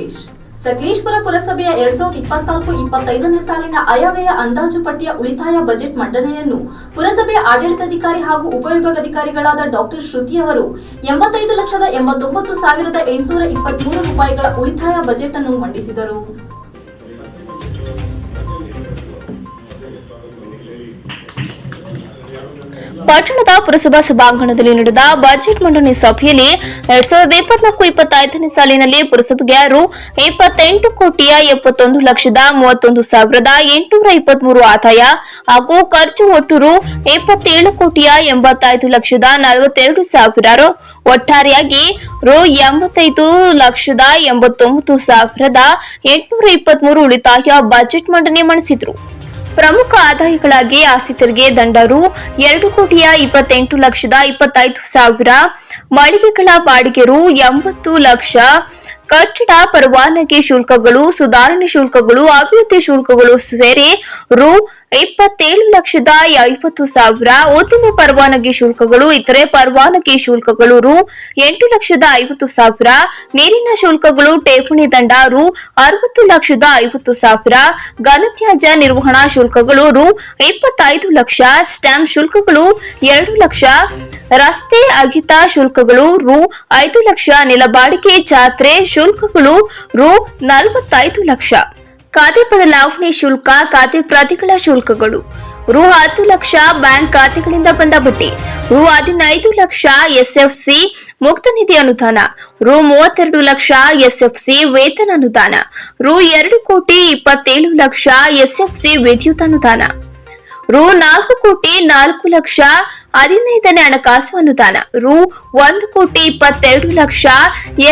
ನಾಗೇಶ್. ಸಕಲೇಶಪುರ ಪುರಸಭೆಯ 2024-25ನೇ ಸಾಲಿನ ಆಯವ್ಯಯ ಅಂದಾಜು ಪಟ್ಟಿಯ ಉಳಿತಾಯ ಬಜೆಟ್ ಮಂಡನೆಯನ್ನು ಪುರಸಭೆಯ ಆಡಳಿತಾಧಿಕಾರಿ ಹಾಗೂ ಉಪವಿಭಾಗಾಧಿಕಾರಿಗಳಾದ ಡಾಕ್ಟರ್ ಶ್ರುತಿ ಅವರು 85,89,823 ರೂಪಾಯಿಗಳ ಉಳಿತಾಯ ಬಜೆಟ್ ಅನ್ನು ಮಂಡಿಸಿದರು. ಪಟ್ಟಣದ ಪುರಸಭಾ ಸಭಾಂಗಣದಲ್ಲಿ ನಡೆದ ಬಜೆಟ್ ಮಂಡನೆ ಸಭೆಯಲ್ಲಿ 2024-25ನೇ ಸಾಲಿನಲ್ಲಿ ಪುರಸಭೆಗೆ ರು 28,71,31,823 ಆದಾಯ ಹಾಗೂ ಖರ್ಚು ಒಟ್ಟು ರು 27,85,42,000 ಒಟ್ಟಾರೆಯಾಗಿ ರು 85,89,823 ಉಳಿತಾಯ ಬಜೆಟ್ ಮಂಡನೆ ಮಾಡಿಸಿದರು. ಪ್ರಮುಖ ಆದಾಯಗಳಾಗಿ ಆಸ್ತಿ ತೆರಿಗೆ ದಂಡ ರು 2,28,25,000, ಮಳಿಗೆಗಳ ಬಾಡಿಗೆ ರು 80 ಲಕ್ಷ, ಕಟ್ಟಡ ಪರವಾನಗಿ ಶುಲ್ಕಗಳು, ಸುಧಾರಣೆ ಶುಲ್ಕಗಳು, ಅಭಿವೃದ್ಧಿ ಶುಲ್ಕಗಳು ಸೇರಿ ರು 27,50,000, ಉದ್ದಿಮೆ ಪರವಾನಗಿ ಶುಲ್ಕಗಳು, ಇತರೆ ಪರವಾನಗಿ ಶುಲ್ಕಗಳು ರು 8,50,000, ನೀರಿನ ಶುಲ್ಕಗಳು, ಠೇವಣಿ ದಂಡ ರು 60,50,000, ಘನತ್ಯಾಜ್ಯ ನಿರ್ವಹಣಾ ಶುಲ್ಕಗಳು ರು 25 ಲಕ್ಷ, ಸ್ಟಾಂಪ್ ಶುಲ್ಕಗಳು 2 ಲಕ್ಷ, ರಸ್ತೆ ಅಗಿತ ಶುಲ್ಕಗಳು ರು 5 ಲಕ್ಷ, ನೆಲ ಬಾಡಿಗೆ ಜಾತ್ರೆ ಶುಲ್ಕಗಳು ರು 45 ಲಕ್ಷ, ಖಾತೆ ಬದಲಾವಣೆ ಶುಲ್ಕ, ಖಾತೆ ಪ್ರತಿಗಳ ಶುಲ್ಕಗಳು ರು 10 ಲಕ್ಷ, ಬ್ಯಾಂಕ್ ಖಾತೆಗಳಿಂದ ಬಂದ ಬಡ್ಡಿ ರು 15 ಲಕ್ಷ, ಎಸ್ಎಫ್ಸಿ ಮುಕ್ತ ನಿಧಿ ಅನುದಾನ ರು 32 ಲಕ್ಷ, ಎಸ್ಎಫ್ಸಿ ವೇತನ ಅನುದಾನ ರು 2,27,00,000, ಎಸ್ಎಫ್ಸಿ ವಿದ್ಯುತ್ ಅನುದಾನ ರು 4,04,00,000, 15ನೇ ಹಣಕಾಸು ಅನುದಾನ ರು 1,22,00,000,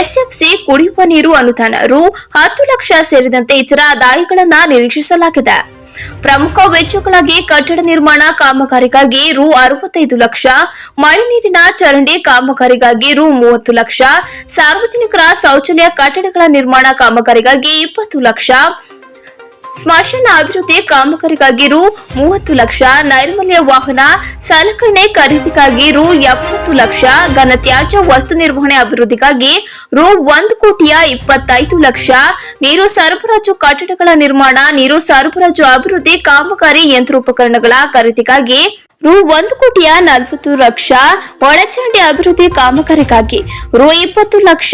ಎಸ್ಎಫ್ಸಿ ಕುಡಿಯುವ ನೀರು ಅನುದಾನ ರು 10 ಲಕ್ಷ ಸೇರಿದಂತೆ ಇತರ ಆದಾಯಗಳನ್ನು ನಿರೀಕ್ಷಿಸಲಾಗಿದೆ. ಪ್ರಮುಖ ವೆಚ್ಚಗಳಾಗಿ ಕಟ್ಟಡ ನಿರ್ಮಾಣ ಕಾಮಗಾರಿಗಾಗಿ ರು 65 ಲಕ್ಷ, ಮಳೆ ನೀರಿನ ಚರಂಡಿ ಕಾಮಗಾರಿಗಾಗಿ ರು 30 ಲಕ್ಷ, ಸಾರ್ವಜನಿಕರ ಶೌಚಾಲಯ ಕಟ್ಟಡಗಳ ನಿರ್ಮಾಣ ಕಾಮಗಾರಿಗಾಗಿ 20 ಲಕ್ಷ, ಸ್ಮಶಾನ ಅಭಿವೃದ್ಧಿ ಕಾಮಗಾರಿಗಾಗಿ ರು 30 ಲಕ್ಷ, ನೈರ್ಮಲ್ಯ ವಾಹನ ಸಲಕರಣೆ ಖರೀದಿಗಾಗಿ ರು 70 ಲಕ್ಷ, ಘನತ್ಯಾಜ್ಯ ವಸ್ತು ನಿರ್ವಹಣೆ ಅಭಿವೃದ್ಧಿಗಾಗಿ ರು 1,25,00,000, ನೀರು ಸರಬರಾಜು ಕಟ್ಟಡಗಳ ನಿರ್ಮಾಣ, ನೀರು ಸರಬರಾಜು ಅಭಿವೃದ್ಧಿ ಕಾಮಗಾರಿ ಯಂತ್ರೋಪಕರಣಗಳ ಖರೀದಿಗಾಗಿ ರು 1,40,00,000, ಒಳಚರಂಡಿ ಅಭಿವೃದ್ಧಿ ಕಾಮಗಾರಿಗಾಗಿ ರು 20 ಲಕ್ಷ,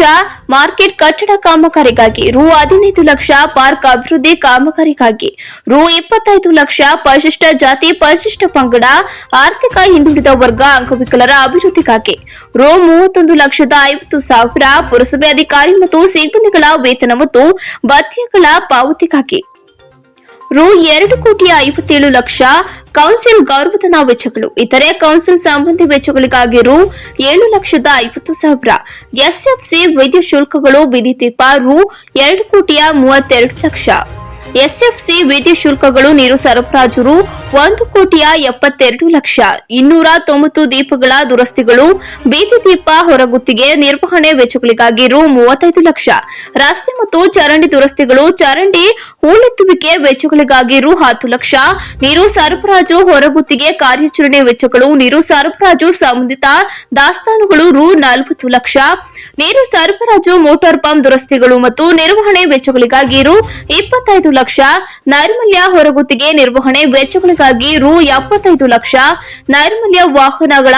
ಮಾರ್ಕೆಟ್ ಕಟ್ಟಡ ಕಾಮಗಾರಿಗಾಗಿ ರು 15 ಲಕ್ಷ, ಪಾರ್ಕ್ ಅಭಿವೃದ್ಧಿ ಕಾಮಗಾರಿಗಾಗಿ ರು 25 ಲಕ್ಷ, ಪರಿಶಿಷ್ಟ ಜಾತಿ ಪರಿಶಿಷ್ಟ ಪಂಗಡ ಆರ್ಥಿಕ ಹಿಂದುಳಿದ ವರ್ಗ ಅಂಗವಿಕಲರ ಅಭಿವೃದ್ಧಿಗಾಗಿ ರು 31,50,000, ಪುರಸಭೆ ಅಧಿಕಾರಿ ಮತ್ತು ಸಿಬ್ಬಂದಿಗಳ ವೇತನ ಮತ್ತು ಭತ್ಯೆಗಳ ಪಾವತಿಗಾಗಿ ರು 2,57,00,000, ಕೌನ್ಸಿಲ್ ಗೌರವಧನ ವೆಚ್ಚಗಳು, ಇತರೆ ಕೌನ್ಸಿಲ್ ಸಂಬಂಧಿ ವೆಚ್ಚಗಳಿಗಾಗಿ ರು 7,50,000, ಎಸ್ಎಫ್ಸಿ ವಿದ್ಯುತ್ ಶುಲ್ಕಗಳು, ಬೀದಿ ದೀಪ ರು 2,32,00,000, ಎಸ್ಎಫ್ಸಿ ವಿದ್ಯುತ್ ಶುಲ್ಕಗಳು, ನೀರು ಸರಬರಾಜು ರು 1,72,00,000, 290 ದೀಪಗಳ ದುರಸ್ತಿಗಳು, ಬೀದಿ ದೀಪ ಹೊರಗುತ್ತಿಗೆ ನಿರ್ವಹಣೆ ವೆಚ್ಚಗಳಿಗಾಗಿ ರು 35 ಲಕ್ಷ, ರಸ್ತೆ ಮತ್ತು ಚರಂಡಿ ದುರಸ್ತಿಗಳು, ಚರಂಡಿ ಹೂಳೆತ್ತುವಿಕೆ ವೆಚ್ಚಗಳಿಗಾಗಿ ರು 10 ಲಕ್ಷ, ನೀರು ಸರಬರಾಜು ಹೊರಗುತ್ತಿಗೆ ಕಾರ್ಯಾಚರಣೆ ವೆಚ್ಚಗಳು, ನೀರು ಸರಬರಾಜು ಸಂಬಂಧಿತ ದಾಸ್ತಾನುಗಳು ರು 40 ಲಕ್ಷ, ನೀರು ಸರಬರಾಜು ಮೋಟಾರ್ ಪಂಪ್ ದುರಸ್ತಿಗಳು ಮತ್ತು ನಿರ್ವಹಣೆ ವೆಚ್ಚಗಳಿಗಾಗಿ ರು 25 ಲಕ್ಷ, ನೈರ್ಮಲ್ಯ ಹೊರಗುತ್ತಿಗೆ ನಿರ್ವಹಣೆ ವೆಚ್ಚಗಳಿಗಾಗಿ ರು 75 ಲಕ್ಷ, ನೈರ್ಮಲ್ಯ ವಾಹನಗಳ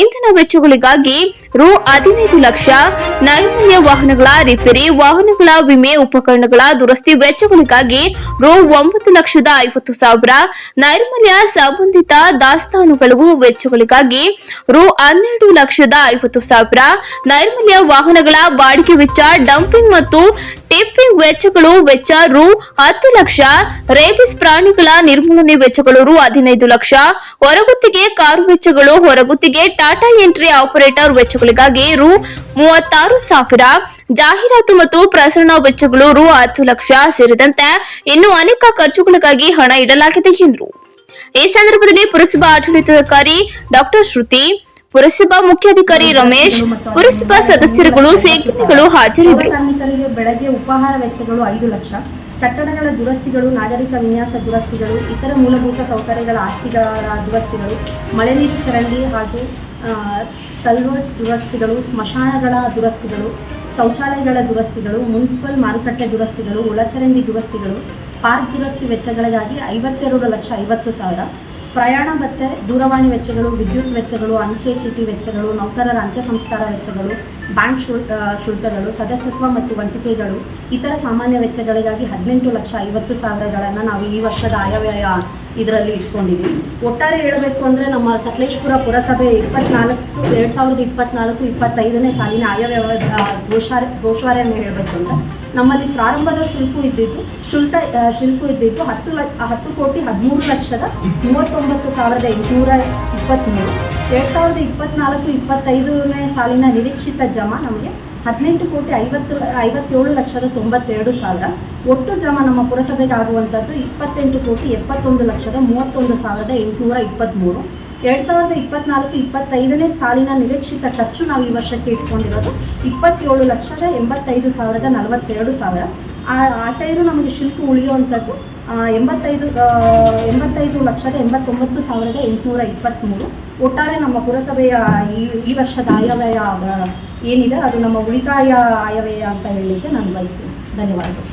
ಇಂಧನ ವೆಚ್ಚಗಳಿಗಾಗಿ ರು 15 ಲಕ್ಷ, ನೈರ್ಮಲ್ಯ ವಾಹನಗಳ ರಿಪೇರಿ, ವಾಹನಗಳ ವಿಮೆ ಉಪಕರಣಗಳ ದುರಸ್ತಿ ವೆಚ್ಚಗಳಿಗಾಗಿ ರು 9,50,000, ನೈರ್ಮಲ್ಯ ಸಂಬಂಧಿತ ದಾಸ್ತಾನುಗಳು ವೆಚ್ಚಗಳಿಗಾಗಿ ರು 12,50,000, ನೈರ್ಮಲ್ಯ ವಾಹನಗಳ ಬಾಡಿಗೆ ವೆಚ್ಚ, ಡಂಪಿಂಗ್ ಮತ್ತು ಟಿಪ್ಪಿಂಗ್ ವೆಚ್ಚಗಳು ವೆಚ್ಚ ರು 10 ಲಕ್ಷ, ರೇಬಿಸ್ ಪ್ರಾಣಿಗಳ ನಿರ್ಮೂಲನೆ ವೆಚ್ಚಗಳು ರು 15 ಲಕ್ಷ, ಹೊರಗುತ್ತಿಗೆ ಕಾರು ವೆಚ್ಚಗಳು, ಹೊರಗುತ್ತಿಗೆ ಟಾಟಾ ಎಂಟ್ರಿ ಆಪರೇಟರ್ ವೆಚ್ಚಗಳಿಗಾಗಿ ರು 36,000, ಜಾಹೀರಾತು ಮತ್ತು ಪ್ರಸರಣ ವೆಚ್ಚಗಳು ರು 10 ಲಕ್ಷ ಸೇರಿದಂತೆ ಇನ್ನು ಅನೇಕ ಖರ್ಚುಗಳಿಗಾಗಿ ಹಣ ಇಡಲಾಗಿದೆ ಎಂದರು. ಈ ಸಂದರ್ಭದಲ್ಲಿ ಪುರಸಭಾ ಆಡಳಿತಾಧಿಕಾರಿ ಡಾಕ್ಟರ್ ಶ್ರುತಿ, ಪುರಸಭಾ ಮುಖ್ಯಾಧಿಕಾರಿ ರಮೇಶ್, ಪುರಸಭಾ ಸದಸ್ಯರುಗಳು, ಸಿಬ್ಬಂದಿಗಳು ಹಾಜರಿದ್ದರು. ಕಾರ್ಮಿಕರಿಗೆ ಬೆಳಗ್ಗೆ ಉಪಹಾರ ವೆಚ್ಚಗಳು 5 ಲಕ್ಷ, ಕಟ್ಟಡಗಳ ದುರಸ್ತಿಗಳು, ನಾಗರಿಕ ವಿನ್ಯಾಸ ದುರಸ್ತಿಗಳು, ಇತರ ಮೂಲಭೂತ ಸೌಕರ್ಯಗಳ ಆಸ್ತಿಗಳ ದುರಸ್ತಿಗಳು, ಮಳೆ ನೀರು ಚರಂಡಿ ಹಾಗೂ ಕಲ್ವರ್ಟ್ಸ್ ದುರಸ್ತಿಗಳು, ಸ್ಮಶಾನಗಳ ದುರಸ್ತಿಗಳು, ಶೌಚಾಲಯಗಳ ದುರಸ್ತಿಗಳು, ಮುನ್ಸಿಪಲ್ ಮಾರುಕಟ್ಟೆ ದುರಸ್ತಿಗಳು, ಒಳಚರಂಡಿ ದುರಸ್ತಿಗಳು, ಪಾರ್ಕ್ ದುರಸ್ತಿ ವೆಚ್ಚಗಳಿಗಾಗಿ 52,50,000, ಪ್ರಯಾಣ ಭತ್ಯೆ, ದೂರವಾಣಿ ವೆಚ್ಚಗಳು, ವಿದ್ಯುತ್ ವೆಚ್ಚಗಳು, ಅಂಚೆ ಚೀಟಿ ವೆಚ್ಚಗಳು, ನೌಕರರ ಅಂತ್ಯ ಸಂಸ್ಕಾರ ವೆಚ್ಚಗಳು, ಬ್ಯಾಂಕ್ ಶುಲ್ಕಗಳು, ಸದಸ್ಯತ್ವ ಮತ್ತು ವಂತಿಕೆಗಳು, ಇತರ ಸಾಮಾನ್ಯ ವೆಚ್ಚಗಳಿಗಾಗಿ 18,50,000ಗಳನ್ನು ನಾವು ಈ ವರ್ಷದ ಆಯವ್ಯಯ ಇದರಲ್ಲಿ ಇಟ್ಕೊಂಡಿದ್ದೀವಿ. ಒಟ್ಟಾರೆ ಹೇಳಬೇಕು ಅಂದರೆ ನಮ್ಮ ಸಕಲೇಶಪುರ ಪುರಸಭೆ 2024-25ನೇ ಸಾಲಿನ ಆಯವ್ಯಯದ ಘೋಷವಾರೆಯನ್ನು ಹೇಳಬೇಕು ಅಂದರೆ ನಮ್ಮಲ್ಲಿ ಪ್ರಾರಂಭದ ಶಿಲ್ಪು ಇದ್ದಿದ್ದು 10,13,33,823. 2024-25ನೇ ಸಾಲಿನ ನಿರೀಕ್ಷಿತ ಜಮಾ ನಮಗೆ 18,57,92,000. ಒಟ್ಟು ಜಮಾ ನಮ್ಮ ಪುರಸಭೆಗೆ ಆಗುವಂಥದ್ದು 28,71,31,823. 2024-25ನೇ ಸಾಲಿನ ನಿರೀಕ್ಷಿತ ಖರ್ಚು ನಾವು ಈ ವರ್ಷಕ್ಕೆ ಇಟ್ಕೊಂಡಿರೋದು 27,85,042. ಆಟೈರು ನಮಗೆ ಶುಲ್ಕ ಉಳಿಯುವಂಥದ್ದು 85,89,823. ಒಟ್ಟಾರೆ ನಮ್ಮ ಪುರಸಭೆಯ ಈ ವರ್ಷದ ಆಯವ್ಯಯ ಏನಿದೆ ಅದು ನಮ್ಮ ಉಳಿತಾಯ ಆಯವ್ಯಯ ಅಂತ ಹೇಳಲಿಕ್ಕೆ ನಾನು ಬಯಸ್ತೀನಿ. ಧನ್ಯವಾದಗಳು.